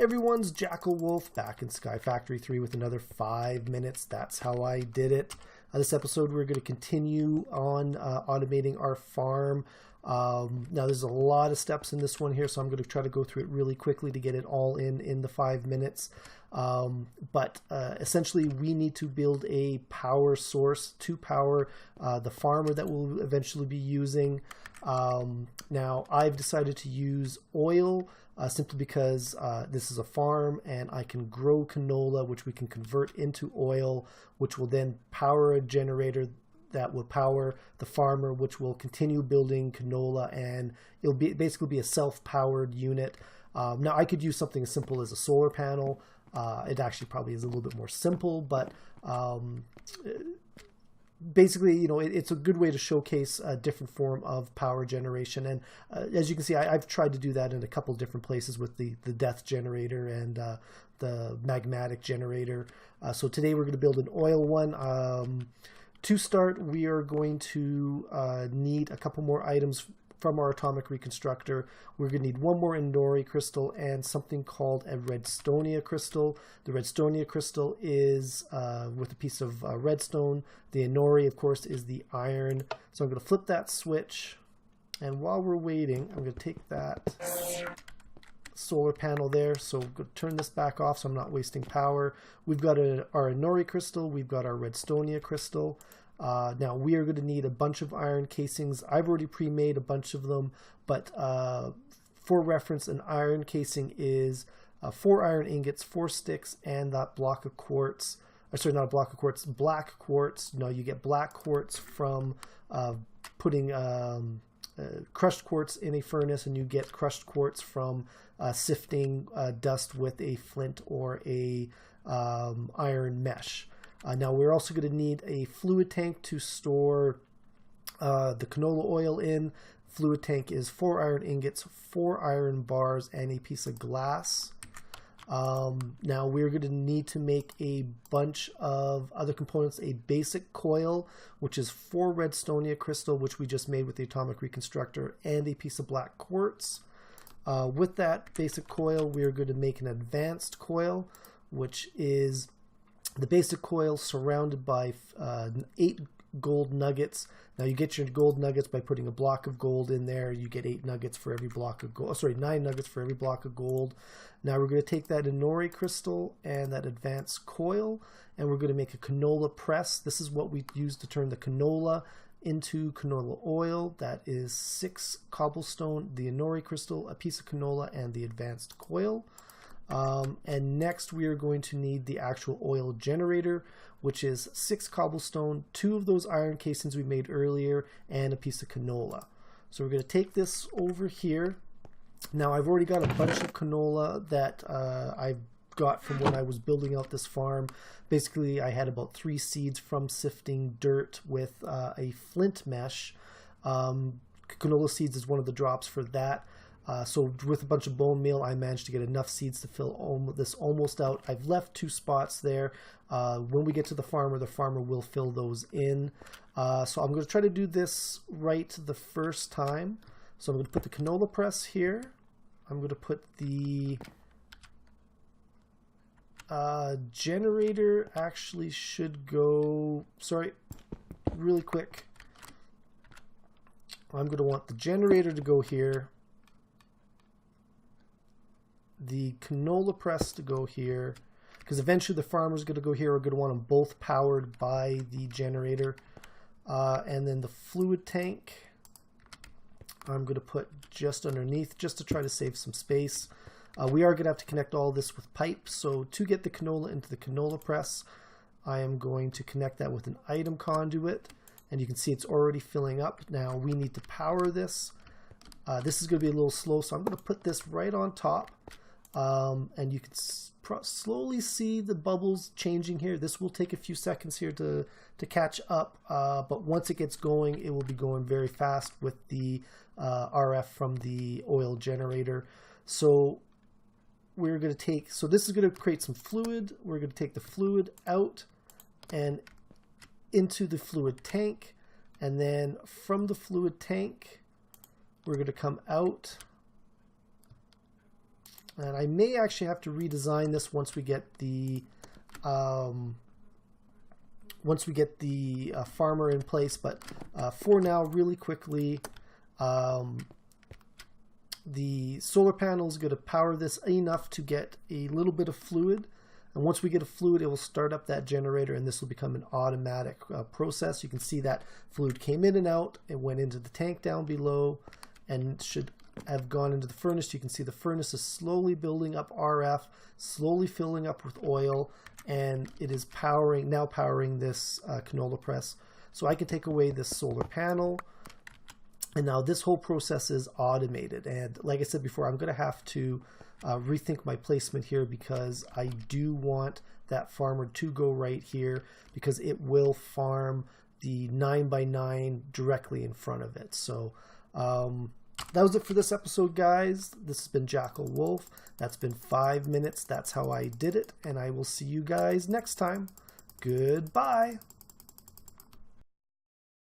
Everyone's JackelWolf back in Sky Factory 3 with another 5 minutes. That's how I did it. This episode we're going to continue on automating our farm. Now there's a lot of steps in this one here, so I'm going to try to go through it really quickly to get it all in the 5 minutes. But essentially we need to build a power source to power the farmer that we'll eventually be using. Now I've decided to use oil simply because this is a farm and I can grow canola, which we can convert into oil, which will then power a generator that will power the farmer, which will continue building canola, and it'll basically be a self-powered unit. Now I could use something as simple as a solar panel. It actually probably is a little bit more simple, but basically, you know, it's a good way to showcase a different form of power generation. And as you can see, I've tried to do that in a couple different places with the death generator and the magmatic generator. So today we're going to build an oil one. To start, we are going to need a couple more items from our atomic reconstructor. We're going to need one more Inori crystal and something called a redstonia crystal. The redstonia crystal is with a piece of redstone. The Inori, of course, is the iron. So I'm going to flip that switch, and while we're waiting, I'm going to take that solar panel there. So I'm going to turn this back off so I'm not wasting power. We've got our Inori crystal. We've got our redstonia crystal. Now we are going to need a bunch of iron casings. I've already pre-made a bunch of them, but for reference, an iron casing is 4 iron ingots, 4 sticks, and that block of quartz. Sorry, not a block of quartz, black quartz. No, you get black quartz from putting crushed quartz in a furnace, and you get crushed quartz from sifting dust with a flint or a iron mesh. Now we're also going to need a fluid tank to store the canola oil in. Fluid tank is 4 iron ingots, 4 iron bars, and a piece of glass. Now we're going to need to make a bunch of other components. A basic coil, which is 4 redstonia crystal, which we just made with the atomic reconstructor, and a piece of black quartz. With that basic coil, we are going to make an advanced coil, which is the basic coil surrounded by 8 gold nuggets. Now you get your gold nuggets by putting a block of gold in there. You get 8 nuggets for every block of gold. Sorry, 9 nuggets for every block of gold. Now we're going to take that Inori crystal and that advanced coil, and we're going to make a canola press. This is what we use to turn the canola into canola oil. That is 6 cobblestone, the Inori crystal, a piece of canola, and the advanced coil. And next we are going to need the actual oil generator, which is 6 cobblestone, 2 of those iron casings we made earlier, and a piece of canola. So we're going to take this over here. Now I've already got a bunch of canola that I've got from when I was building out this farm. Basically I had about 3 seeds from sifting dirt with a flint mesh. Canola seeds is one of the drops for that. So with a bunch of bone meal, I managed to get enough seeds to fill this almost out. I've left 2 spots there. When we get to the farmer will fill those in. So I'm going to try to do this right the first time. So I'm going to put the canola press here. I'm going to put the generator actually should go, sorry, really quick. I'm going to want the generator to go here, the canola press to go here, because eventually the farmer's going to go here. We're going to want them both powered by the generator. And then the fluid tank I'm going to put just underneath, just to try to save some space. We are going to have to connect all this with pipes. So to get the canola into the canola press, I am going to connect that with an item conduit. And you can see it's already filling up. Now we need to power this. This is going to be a little slow, so I'm going to put this right on top. And you can slowly see the bubbles changing here. This will take a few seconds here to catch up, but once it gets going, it will be going very fast with the RF from the oil generator. So we're going to take, so this is going to create some fluid. We're going to take the fluid out and into the fluid tank, and then from the fluid tank we're going to come out. And I may actually have to redesign this once we get the farmer in place. But for now, really quickly, the solar panel is going to power this enough to get a little bit of fluid. And once we get a fluid, it will start up that generator, and this will become an automatic process. You can see that fluid came in and out. It went into the tank down below and should have gone into the furnace. You can see the furnace is slowly building up RF, slowly filling up with oil, and it is now powering this canola press. So I can take away this solar panel, and now this whole process is automated. And like I said before, I'm going to have to rethink my placement here, because I do want that farmer to go right here, because it will farm the 9x9 directly in front of it. So that was it for this episode, guys. This has been JackleWolf. That's been 5 minutes. That's how I did it, and I will see you guys next time. Goodbye.